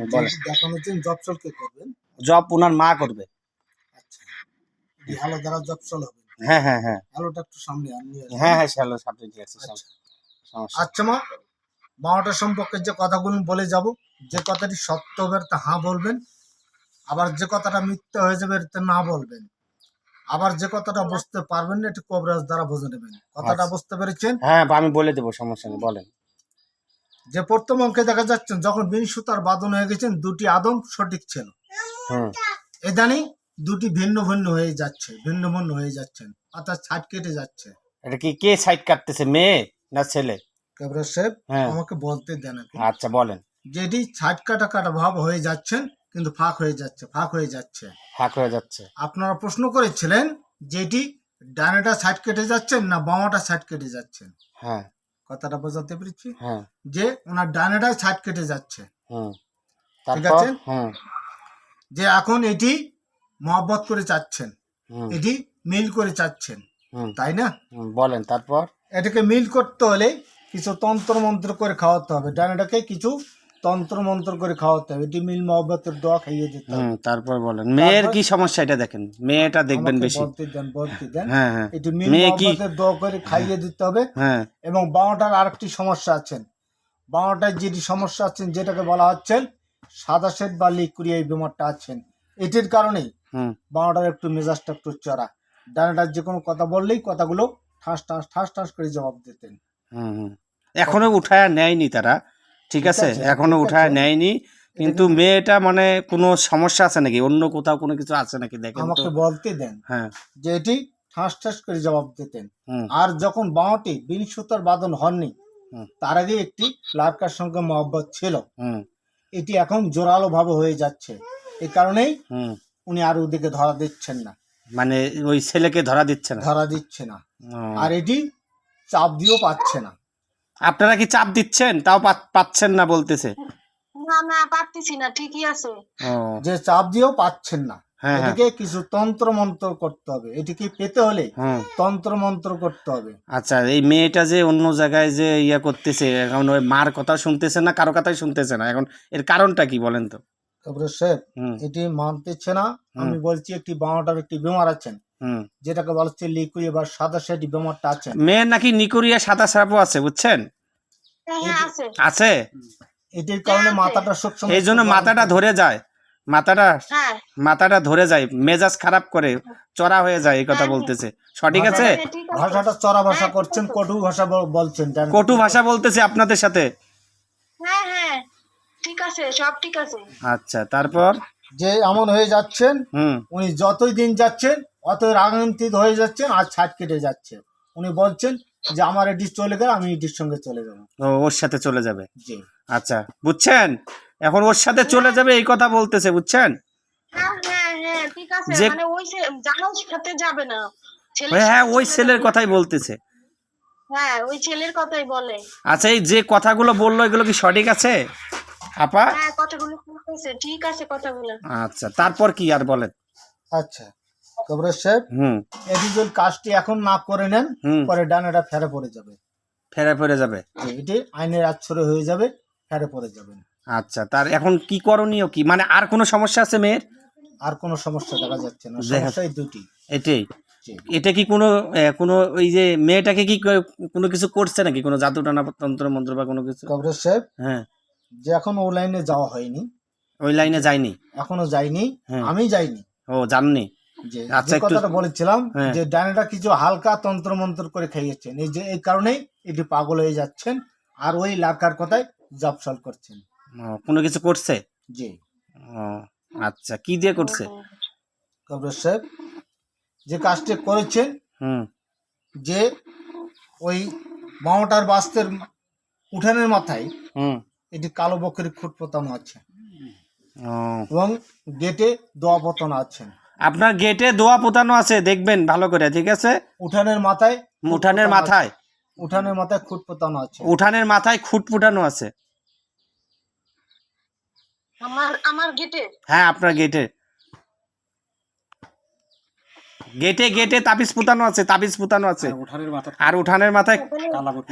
বলেন। দেখানোর জন্য জবসল কে করবেন? জব ওনার মা করবে। আচ্ছা, এই হ্যালো দ্বারা জবসল হবে। হ্যাঁ হ্যাঁ হ্যাঁ হ্যালোটা একটু সামনে নিয়ে আসবেন। হ্যাঁ হ্যাঁ শ্যালো সামনে দিয়ে আসছি। আচ্ছা সমস্যা আচ্ছা মা, বারোটা সম্পর্কে যে কথাগুলো বলে যাব, যে কথাটি সত্য হবে তা হ্যাঁ বলবেন, আবার যে কথাটা মিথ্যা হয়ে যাবে তা না বলবেন, আবার যে কথাটা বুঝতে পারবেন না একটু কবরাজ দ্বারা বুঝে নেবেন। কথাটা আচ্ছা। বুঝতে পেরেছেন? হ্যাঁ আমি বলে দেবো, সমস্যা নেই, বলেন। যে প্রথম অঙ্কে দেখা যাচ্ছেন যখন বিন সুতার বাঁধন হয়ে গেছেন দুটি আদম সঠিক ছিল, হুম। ইদানিং দুটি ভিন্ন ভিন্ন হয়ে যাচ্ছে, ভিন্ন ভিন্ন হয়ে যাচ্ছেন, অর্থাৎ ছাট কেটে যাচ্ছে। এটা কি কে সাইড কাটতেছে, মেয়ে না ছেলে? কবরাজ সাহেব হ্যাঁ আমাকে বলতে দেন আগে। আচ্ছা বলেন। যেটি ছাট কাটা কাটা ভাব হয়ে যাচ্ছেন কিন্তু ফাঁক হয়ে যাচ্ছে, ফাঁক হয়ে যাচ্ছে। ফাঁক হয়ে যাচ্ছে। আপনারা প্রশ্ন করেছিলেন যেটি ডানাটা সাইড কেটে যাচ্ছেন না বামাটা সাইড কেটে যাচ্ছেন। হ্যাঁ কথাটা বোঝাতে পেরেছি? হ্যাঁ যে ওনার ডানাটাই সাইড কেটে যাচ্ছে। হুম। ঠিক তারপর আছে, হুম যে এখন এটি মহব্বত করে চাচ্ছেন, হুম এটি মিল করে চাচ্ছেন, হুম তাই না? বলেন তারপর। এটাকে মিল করতে হলে কিছু তন্ত্র মন্ত্র করে খাওয়াতে হবে, ডানাটাকে কিছু তন্ত্র মন্ত্র করে খাওয়াতে হবে, এটি মিল মহব্বতের দোয়া খাইয়ে দিতে হবে। তারপর বলেন, মেয়ের কি সমস্যা এটা দেখেন, মেয়েটা দেখবেন আমাকে বেশি। বলতে দেন, বলতে দেন। হ্যাঁ হ্যাঁ এটি মিল মেয়ে কি? মহব্বতের দোয়া করে খাইয়ে দিতে হবে। হ্যাঁ এবং বামাটার আরেকটি সমস্যা আছেন, বামাটার যেটি সমস্যা আছেন যেটাকে বলা হচ্ছে সাদা শেড বা লিকুরিয়া, এই বেমারটা আছেন, এটির কারণেই হুম বামাটার একটু মেজাজটা একটু চড়া। ডানাটার যে কোনো কথা বললেই কথাগুলো ঠাস ঠাস ঠাস ঠাস করে জবাব দিতেন। হুম হুম। এখনো উঠায় নেয়নি তারা, ঠিক আছে, এখনো ঠিক উঠায় আছে। নেয়নি। কিন্তু মেয়েটা মানে কোনো সমস্যা আছে নাকি, অন্য কোথাও কোনো কিছু আছে নাকি দেখেন তো। আমাকে বলতে দেন। হ্যাঁ যে এটি ঠাস ঠাস করে জবাব দিতেন। হুম আর যখন বামাটি বিন সুতার বাঁধন হননি হুম তার আগে একটি লাড়কার সঙ্গে মহব্বত ছিল, হুম এটি এখন জোরালো ভাবে হয়ে যাচ্ছে। এই কারণেই হুম। উনি আর ওদিকে ধরা দিচ্ছেন না, মানে ওই ছেলেকে ধরা দিচ্ছে না। ধরা দিচ্ছে না। ও। আর এটি চাপ দিয়েও পাচ্ছে না। আপনারা কি চাপ দিচ্ছেন তাও পাচ্ছেন না বলতেছে? না না পারতেছি না, ঠিকই আছে। ও যে চাপ দিয়েও পাচ্ছেন না, হ্যাঁ হ্যাঁ এটিকে কিছু তন্ত্র মন্ত্র করতে হবে, এটিকে পেতে হলে হুম। তন্ত্র মন্ত্র করতে হবে। আচ্ছা, এই মেয়েটা যে অন্য জায়গায় যে ইয়া করতেছে, এখন ওই মার কথা শুনতেছে না, কারো কথাই শুনতেছে না, এখন এর কারণটা কি বলেন তো? তারপরে স্যার হুম এটি মানতেছে না। আমি বলছি একটি বামাটার একটি বেমার আছেন হুম। যেটাকে বলা হচ্ছে লিকুইড বা সাদা সেটি বেমারটা আছেন। মেয়ের নাকি নিকুরিয়া সাদা সাপও আছে, বুঝছেন? হ্যাঁ হ্যাঁ আছে। আছে, এটির কারণে আছে। মাথাটা সবসময় এই জন্য মাথাটা ধরে যায়, মাথাটা হ্যাঁ মাথাটা ধরে যায়, মেজাজ খারাপ করে, চড়া হয়ে যায়, এই কথা হ্যাঁ, বলতেছে। সঠিক আছে? হ্যাঁ, ঠিক আছে। ভাষাটা চড়া ভাষা হ্যাঁ, করছেন, ঠিক আছে। কটু ভাষা বলছেন, জানেন? কটু ভাষা বলতেছে আপনাদের সাথে? হ্যাঁ হ্যাঁ ঠিক আছে, সব ঠিক আছে। আচ্ছা তারপর? যে এমন হয়ে যাচ্ছেন, হুম উনি যতই দিন যাচ্ছেন অতই রাগান্বিত হয়ে যাচ্ছেন আর ছাদ কেটে যাচ্ছে। উনি বলছেন যে আমার এটি চলে গেলে আমি এটির সঙ্গে চলে যাবো। ও, ওর সাথে চলে যাবে। জি আচ্ছা বুঝছেন, এখন ওর সাথে চলে যাবে এই কথা বলতেছে, বুঝছেন? হ্যাঁ হ্যাঁ হ্যাঁ ঠিক আছে, যে মানে ওই জানার সাথে যাবে না, হ্যাঁ ওই সাথে ছেলের যাবে। কথাই বলতেছে। হ্যাঁ ওই ছেলের কথাই বলে। আচ্ছা, এই যে কথাগুলো বললো এগুলো কি সঠিক আছে আপা? হ্যাঁ কথাগুলো ঠিক আছে, ঠিক আছে কথাগুলো। আচ্ছা তারপর কি আর বলেন? আচ্ছা কবরেজ সাহেব, হুম এটি যদি কাজটি এখন না করে নেন হুম। পরে ডানাটা ফেরে পড়ে যাবে। ফেরে পড়ে যাবে। এটি আইনের আচ্ছরে হয়ে যাবে, ফেরে পড়ে যাবেন। আচ্ছা, তার এখন কি করণীয় কি, মানে আর কোনো সমস্যা আছে মেয়ের? আর কোনো সমস্যা দেখা যাচ্ছে না, দেখা- সমস্যাই দুটি। এটাই। জি। এটা কি কোনো কোনো ওই যে মেয়েটাকে কি কোনো কিছু করছে নাকি, কোনো জাদু টানা তন্ত্র মন্ত্র বা কোনো কিছু? কবরেজ সাহেব, হ্যাঁ যে এখন ও লাইনে যাওয়া হয়নি, ওই লাইনে যায়নি। এখনো যাইনি, হ্যাঁ। আমি যাইনি। ও জাননি। যে আচ্ছা, যে একটু- কথাটা বলেছিলাম হ্যাঁ। যে ডানাটা কিছু হালকা তন্ত্র মন্ত্র করে খাইয়েছেন, এই যে এই কারণেই এটি পাগল হয়ে যাচ্ছেন আর ওই লাকার কথায় জবসল করছেন। ও, কোনো কিছু করছে? জি ও আচ্ছা, কি দিয়ে করছে? কবরেজ সাহেব, যে কাজটি করেছেন হুম যে ওই মাওটার বাস্তের উঠানের মাথায় হুম। এটি কালো বকরি খুঁট পোতানো আছে ও, এবং গেটে দোয়া পোতানো আছে। আপনার গেটে দোয়া পোতানো আছে, দেখবেন ভালো করে, ঠিক আছে? উঠানের মাথায় খুঁট উঠানের পোতানো মাথায়? আছে। উঠানের মাথায় খুঁট পোতানো আছে। উঠানের মাথায় খুঁট ফুটানো আছে? আমার আমার গেটে। হ্যাঁ আপনার গেটে, গেটে গেটে তাবিজ পুতানো আছে, তাবিজ পুতানো আছে। আর উঠানের মাথায়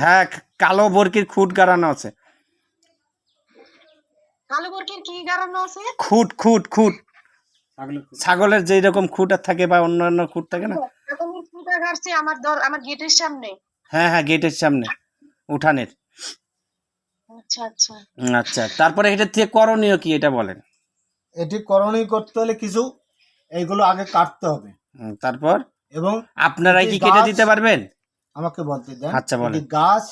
হ্যাঁ কালো বরকির খুঁট গাড়ানো আছে। কালো মুরগির কি কারণ আছে? খুঁট খুঁট খুঁট ছাগলের যেই রকম খুঁট আর থাকে বা অন্যান্য খুঁট থাকে না। এখন ফুটা কাটছে আমার গেটের সামনে। হ্যাঁ হ্যাঁ, গেটের সামনে উঠানের। আচ্ছা আচ্ছা। আচ্ছা, তারপরে এটার থেকে করণীয় কি এটা বলেন। এটি করণীয় করতে হলে কিছু এইগুলো আগে কাটতে হবে তারপর এবং আপনারাই কি এটি কেটে গাছ- দিতে পারবেন? আমাকে বলতে দেন। আচ্ছা, বলেন। এটি গাছ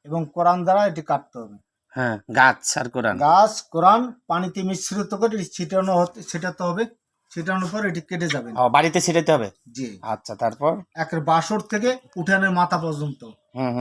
এবং কোরআন দ্বারা এটি কাটতে হবে। হ্যাঁ, গাছ আর কোরআন। গাছ কোরআন পানিতে মিশ্রিত করে এটি ছিটাতে হবে। ছিটানোর পর এটি কেটে যাবে। বাড়িতে ছিটাতে হবে। জি। আচ্ছা, তারপর একের বাসর থেকে উঠানের মাথা পর্যন্ত। হুম।